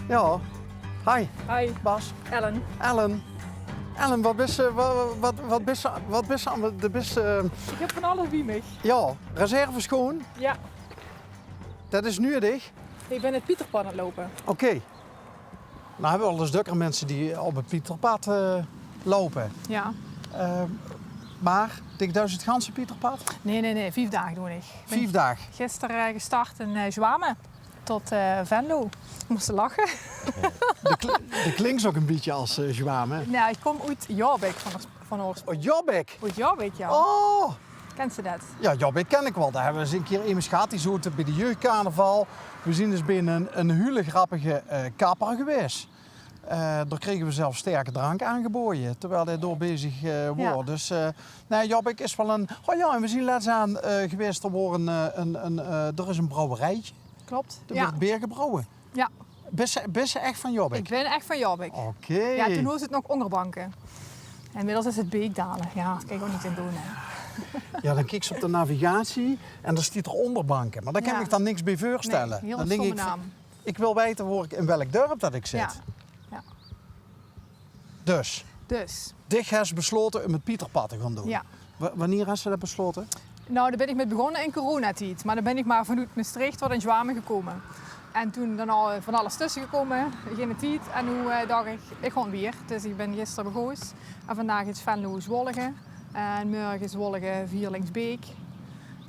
Ja. Hi, Hi, Bas. Ellen. Ellen. Ellen, wat is de beste... Ik heb van alles bij mij. Ja, reserveschoon. Ja, Dat is nu dicht. ik ben het Pieterpad aan het lopen. Oké. Nou hebben we al eens drukker mensen die op het Pieterpad lopen. Ja. Maar, dik 1000 ganse Pieterpad? Nee, 5 dagen doe ik. 5 dagen. Gisteren gestart in Zwamen tot Venlo. Ik moest lachen. Dat klinkt ook een beetje als Zwaam, hè? Nou, ik kom uit Jobbik van oorsprong. Oh, Jobbik. Uit Jobbik, ja. Oh! Kent ze dat? Ja, Jobbik ken ik wel. Daar hebben we eens een keer iemand gehad die zoet bij de jeugdcarnaval. We zien dus binnen een hele grappige kapper geweest. Daar kregen we zelfs sterke drank aangeboden, terwijl hij door bezig wordt. Ja. Dus nee, Jobbik is wel een... Oh ja, en we zien laatst aan geweest, er is een brouwerijtje. Klopt. Er Ja. wordt bier gebrouwen. Ja, Best ze echt van Jobbik? ik ben echt van Jobbik. Oké. Ja, toen was het nog Ongerbanken. En inmiddels is het Beekdalen. Ja, dat kan ik ook niet in doen. Hè. Ja, dan kijk ze op de navigatie en daar staat er onderbanken. Maar daar kan Ja. ik dan niks bij voorstellen. Nee, heel Dan stomme denk ik, naam. ik wil weten in welk dorp dat ik zit. Ja. Ja. Dus, Dus, Dick heeft besloten om het Pieterpad te gaan doen. ja. Wanneer heeft ze dat besloten? Nou, daar ben ik mee begonnen in coronatijd. Maar dan ben ik maar vanuit Maastricht tot in Zwamen gekomen. En toen dan al van alles tussen gekomen, geen tijd. En nu dacht ik gewoon weer. Dus ik ben gisteren begonnen. En vandaag is Venlo Zwolgen. En morgen is Zwolgen Vierlingsbeek.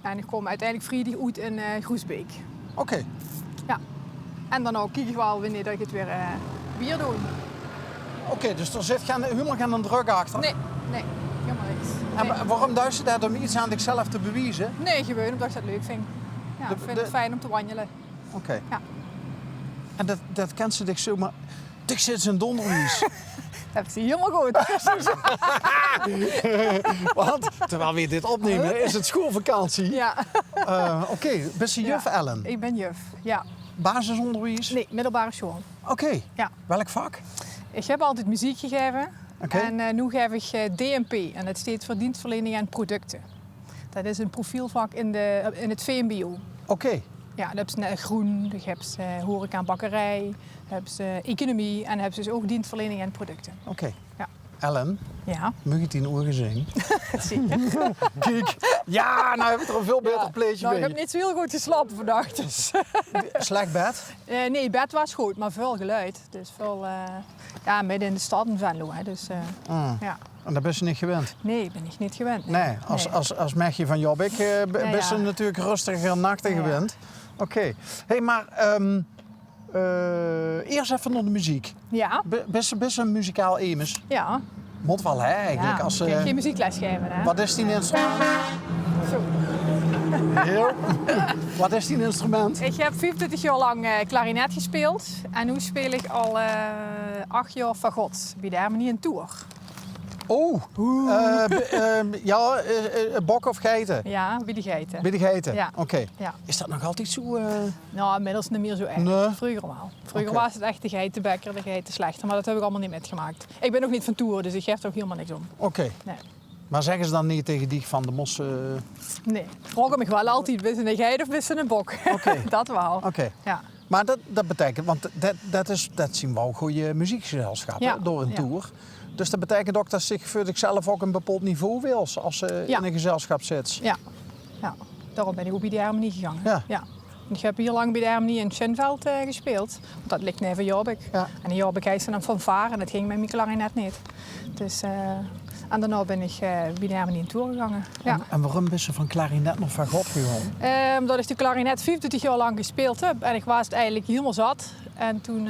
En ik kom uiteindelijk vrijdag uit in Groesbeek. Oké. Ja. En dan ook kijk ik wel wanneer dat ik het weer doe. Oké, dus er zit helemaal geen druk achter. Nee, helemaal niks. Nee. En waarom duist je dat om iets aan zichzelf te bewijzen? Nee, gewoon omdat ik dat leuk vind. Ja, ik vind het fijn om te wandelen. Oké. Ja. En dat kent ze Dick zomaar. Dick zit in donderwies. Dat is helemaal goed. Want terwijl we dit opnemen is het schoolvakantie. Ja. Oké, best je juf Ellen. Ik ben juf, ja. Basisonderwijs? Nee, middelbare school. Oké. Ja. Welk vak? Ik heb altijd muziek gegeven. Oké. En nu geef ik DMP. En dat staat voor dienstverlening en producten. Dat is een profielvak in het VMBO. Oké. Ja, dan hebben ze groen, dan hebben ze horeca en bakkerij, dan hebben ze economie en dan hebben ze dus ook dienstverlening en producten. Oké. Ja. Ellen, Ja, mag je 10 uur gezien? zeker. Kijk. Ja, nou heb ik er een veel beter pleetje Nou, ik bij. heb niet zo heel goed geslapen vandaag. Dus. Slecht bed? Nee, bed was goed, maar veel geluid. Dus veel, ja, midden in de stad in Venlo. Hè, dus, ja. En daar ben je niet gewend. Nee, ben ik niet gewend. Nee, als Mechje van Jobbik ben je ja. natuurlijk rustiger en nachten Ja, ja. gewend. Oké. Hey, maar eerst even naar de muziek. Ja, Best een muzikaal emus. ja. Moet wel, hè, eigenlijk. Ja, Als, ik kan geen muziekles geven, hè? wat is die instrument? Zo. Heel. Wat is die instrument? Ik heb 25 jaar lang klarinet gespeeld. En nu speel ik al 8 jaar fagot. Bij de Harmonie en Tour. Oh, bok of geiten? Ja, bij de geiten. Bij de geiten? Ja. Oké. Ja. Is dat nog altijd zo? Nou, inmiddels niet meer zo erg. Nee. Vroeger wel. Vroeger Oké. was het echt de geitenbekker, de geitenslechter. Maar dat heb ik allemaal niet metgemaakt. Ik ben ook niet van Tour, dus ik geef er ook helemaal niks om. Oké. Nee. Maar zeggen ze dan niet tegen die van de mos? Nee. Vroegen me wel altijd, ben je een geit of ben je een bok? Oké. Dat wel. Oké. Ja. Maar dat betekent, want dat zien we ook goede muziekgezelschappen Ja. door een Ja. tour. Dus dat betekent ook dat ze zich voor zichzelf ook een bepaald niveau wil als ze Ja. in een gezelschap zit. Ja. Ja. Daarom ben ik ook bij de Harmonie gegaan. Ja. En ik heb hier lang bij de Harmonie in Schenveld gespeeld. Want dat ligt neven Jobbik. Ja. En in Jobbik is er een fanfare en dat ging met mijn klarinet niet. Dus, en daarna ben ik bij de Harmonie in Tour gegaan. Ja. En waarom ben je van klarinet nog van God gegaan? Omdat ik de klarinet 25 jaar lang gespeeld heb. En ik was het eigenlijk helemaal zat. En toen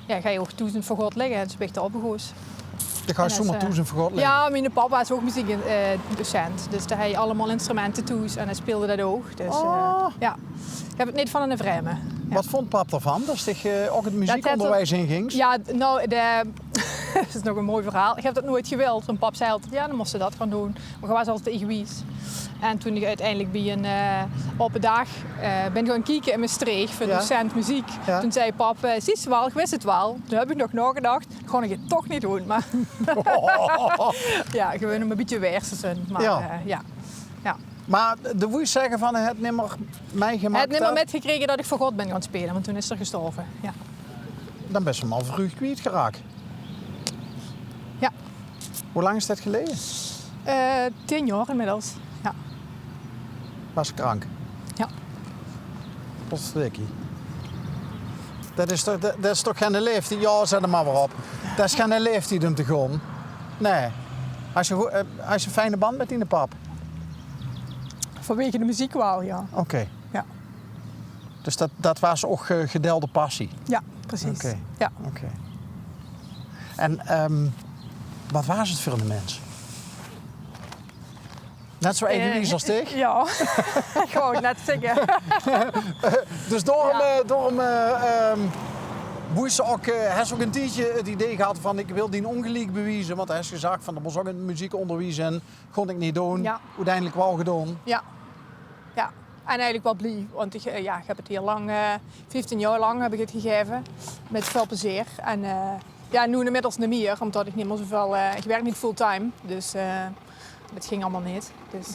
ga je ook toezend voor God liggen. En toen ben ik erop gegoos. Dan ga je En dat zomaar is, toe zijn voor God liggen. Ja, mijn papa was ook muziekdocent. Dus daar had je allemaal instrumenten toe en hij speelde dat ook. Dus ja, ik heb het niet van een vreemde. Ja. Wat vond pap ervan? Dat je ook het muziekonderwijs inging? Ja, nou, dat is nog een mooi verhaal. Ik heb dat nooit gewild. Want pap zei altijd, ja, dan moest ze dat gaan doen. Maar ik was altijd egoïst. En toen ik uiteindelijk bij een open dag ben gaan kijken in Maastricht voor docent muziek. Ja. Toen zei pap, zie je wel, ik wist het wel. Toen heb ik nog nagedacht, kon ik het toch niet doen. Maar ja, gewoon een beetje weersen. Maar ja. Maar de woest zeggen van het nimmer mij gemaakt. Hij had niet meer metgekregen dat ik voor God ben gaan spelen, want toen is er gestorven. Ja. dan best wel vroeg kwijt geraakt. Ja. Hoe lang is dat geleden? 10 jaar inmiddels. Ja. Was krank. Ja. Potverdikkie. Dat is toch geen leeftijd? Ja, zet hem maar weer op. Dat is geen leeftijd om te gaan. Nee. Als je een fijne band met die pap. Vanwege de muziek wel, ja. Oké. Ja. Dus dat was ook gedeelde passie. Ja, precies. Oké. Ja. Oké. En wat was het voor een mens? Net zo egoïstisch als ik. Ja, ik wou het net zeggen. Dus daarom boeit ze ook, heeft ze ook een tijdje het idee gehad van ik wil die ongelijk bewijzen. Want hij heeft gezegd van er moest ook een muziekonderwijs en kon ik niet doen. Ja. Uiteindelijk wel gedaan. Ja. Ja. En eigenlijk wel blij, want ik heb het heel lang, 15 jaar lang heb ik het gegeven. Met veel plezier. En nu inmiddels niet meer, omdat ik niet meer zoveel, ik werk niet fulltime. Dus het ging allemaal niet. Dus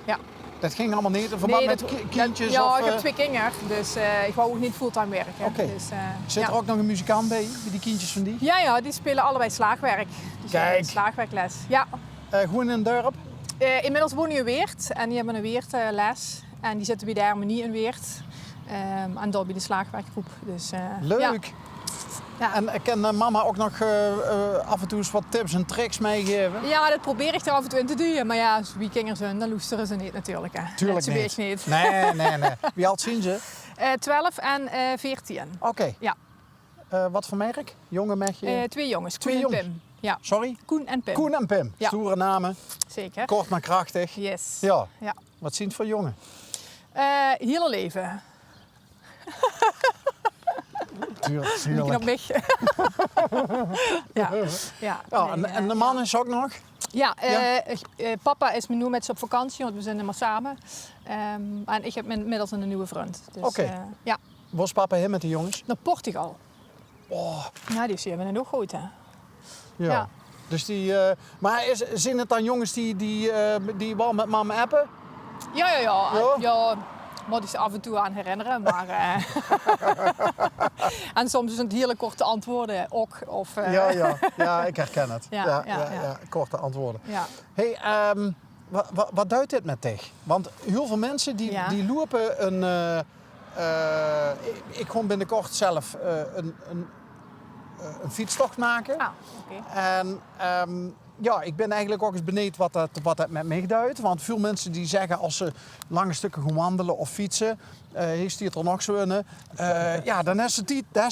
ja. Dat ging allemaal niet in verband met kindjes? Ja, of, ik heb 2 kinderen, dus ik wou ook niet fulltime werken. Oké. Dus, Zit er ook nog een muzikant bij die kindjes van die? Ja, die spelen allebei slagwerk. Dus Kijk. slagwerkles. Ja. Gewoon in een dorp? Inmiddels wonen die in Weert en die hebben een Weert-les. En die zitten bij de harmonie in Weert. En daar bij de slagwerkgroep. Dus, Leuk! Ja. En kan mama ook nog af en toe eens wat tips en tricks meegeven? Ja, dat probeer ik er af en toe in te doen. Maar ja, als wie kinderen zijn, dan loesteren ze niet natuurlijk. Hè. Tuurlijk Net zo niet. weeg niet. Nee. Wie oud zien ze? 12 en 14. Oké. Ja. Wat voor merk? Jongen met je? 2 jongens, Koen 2 en jongens. Pim. Ja, Sorry? Koen en Pim. Koen en Pim. Ja. Stoere namen. Zeker. Kort maar krachtig. Yes. Ja. Ja. Wat zien het voor jongen? Hele leven. Tuurlijk. Die knap weg. Ja. En de man is ook nog? Ja, papa is nu met ze op vakantie, want we zijn helemaal samen. En ik heb inmiddels een nieuwe vriend. Dus, Oké. ja, Was papa heen met de jongens? naar Portugal. Oh, Ja, die zien we nu ook goed, hè. ja. Ja. Dus maar zijn het dan jongens die wel met mama appen? Ja. Ja? Ja, moet ik ze af en toe aan herinneren, maar... en soms zijn het hele korte antwoorden, ook. Of, Ja, ik herken het. Ja. Korte antwoorden. Ja. Hey, wat duidt dit met dich? Want heel veel mensen die lopen een... ik ga binnenkort zelf een fietstocht maken. Ah, oké. En ik ben eigenlijk ook eens benieuwd wat dat met mij duidt. Want veel mensen die zeggen als ze lange stukken gaan wandelen of fietsen, heeft die het er nog zo in. Dan is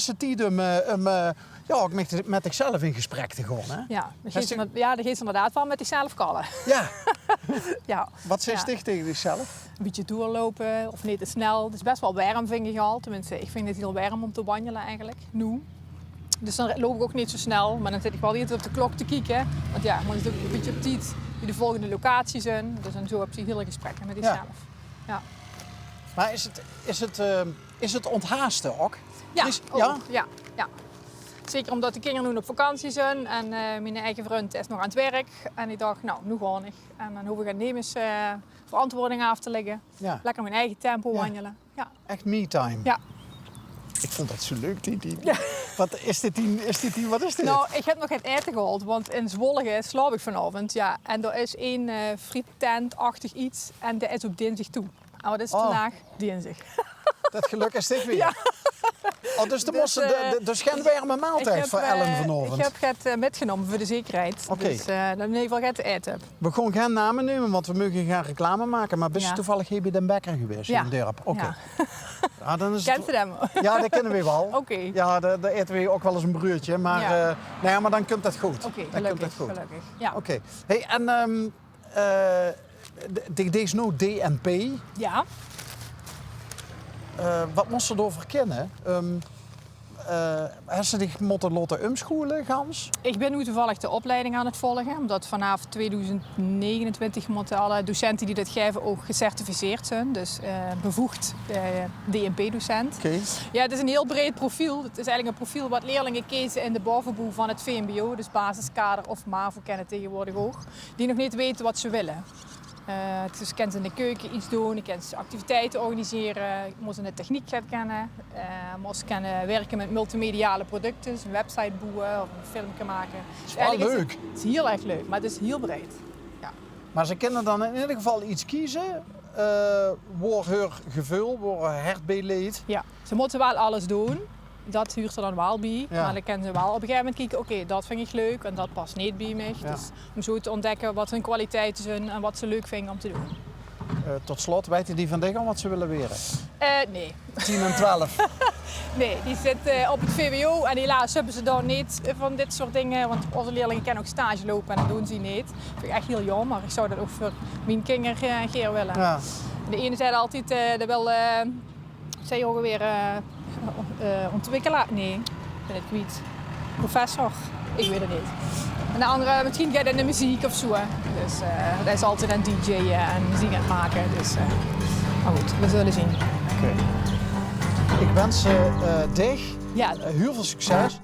het tijd om ook met zichzelf in gesprek te gaan. Hè? Ja, dat geeft inderdaad wel met zichzelf kallen. Ja. Ja. Wat zegt Ja. dich tegen zichzelf? Een beetje doorlopen of niet te snel. Het is best wel warm, vind ik al. Tenminste, ik vind het heel warm om te wandelen eigenlijk, nu. Dus dan loop ik ook niet zo snel, maar dan zit ik wel eerder op de klok te kijken. Want ja, moet natuurlijk een beetje op tijd wie de volgende locatie zijn. Dus dan zo heb je hele gesprekken met jezelf. Ja. Maar is het onthaasten ook? Ja, Ja? ja. Zeker omdat de kinderen nu op vakantie zijn en mijn eigen vriend is nog aan het werk. En ik dacht, nou, nu gewoon ik. En dan hoef ik aan nemens verantwoording af te leggen. Ja. Lekker mijn eigen tempo wandelen. Ja. Echt me-time? Ja. Ik vond dat zo leuk, die. Ja. Wat is dit? Wat is dit? Nou, ik heb nog geen eten gehaald, want in Zwolle slaap ik vanavond. Ja. En er is één friettent-achtig iets en dat is op dinsdag toe. En wat is het vandaag? Dinsdag. Dat geluk is dit weer. Ja. Dus dus geen warme maaltijd voor Ellen vanavond. Ik heb het metgenomen voor de zekerheid. Oké. Dus dat ik in ieder geval het eten heb. We gaan geen namen nemen, want we mogen geen reclame maken. Maar ben je Ja. toevallig hier bij Den Bekker geweest in het dorp? Oké. Ja. Ja, dan is Kent het... ze hem? Ja, dat kennen we wel. Oké. Ja, daar eten we ook wel eens een broertje. Maar, Ja. Maar dan komt dat goed. Oké, Dan komt dat gelukkig. goed. Gelukkig. Ja. Oké. Hey, en deze nou DNP, Ja. wat moest ze erover kennen? Hebben ze zich moeten laten omscholen, gans? Ik ben nu toevallig de opleiding aan het volgen. Omdat vanaf 2029 moeten alle docenten die dit geven ook gecertificeerd zijn. Dus bevoegd DNP-docent. Oké. Ja, het is een heel breed profiel. Het is eigenlijk een profiel wat leerlingen kiezen in de bovenboel van het VMBO. Dus basiskader of MAVO kennen tegenwoordig ook. Die nog niet weten wat ze willen. Dus kan ze in de keuken iets doen, ik kan ze activiteiten organiseren, ik moet ze de techniek gaan kennen. Moest kunnen werken met multimediale producten, dus een website boeken of een filmpje maken. Dat is wel leuk. Het is heel erg leuk, maar het is heel breed. Ja. Maar ze kunnen dan in ieder geval iets kiezen. Waar haar gevul, waar herbeleid. Ja, ze moeten wel alles doen. Dat huurt er dan wel bij. Ja. Maar dan kunnen ze wel op een gegeven moment kijken, oké, dat vind ik leuk en dat past niet bij mij. Ja. Dus om zo te ontdekken wat hun kwaliteiten zijn en wat ze leuk vinden om te doen. Tot slot, weten die van al wat ze willen leren? Nee. 10 en 12. Nee, die zitten op het VWO en helaas hebben ze dan niet van dit soort dingen. Want onze leerlingen kunnen ook stage lopen en dat doen ze niet. Dat vind ik echt heel jammer. Ik zou dat ook voor mijn kinderen een keer willen. Ja. De ene zei altijd, dat wil, zei je ook alweer, ontwikkelaar? Nee, ik ben het kwijt. Professor? Ik weet het niet. En de andere, misschien gaat in de muziek of zo. Dus hij is altijd aan het DJ'en en muziek aan het maken. Dus, maar goed, we zullen zien. Okay. Ik wens dig Ja. heel veel succes.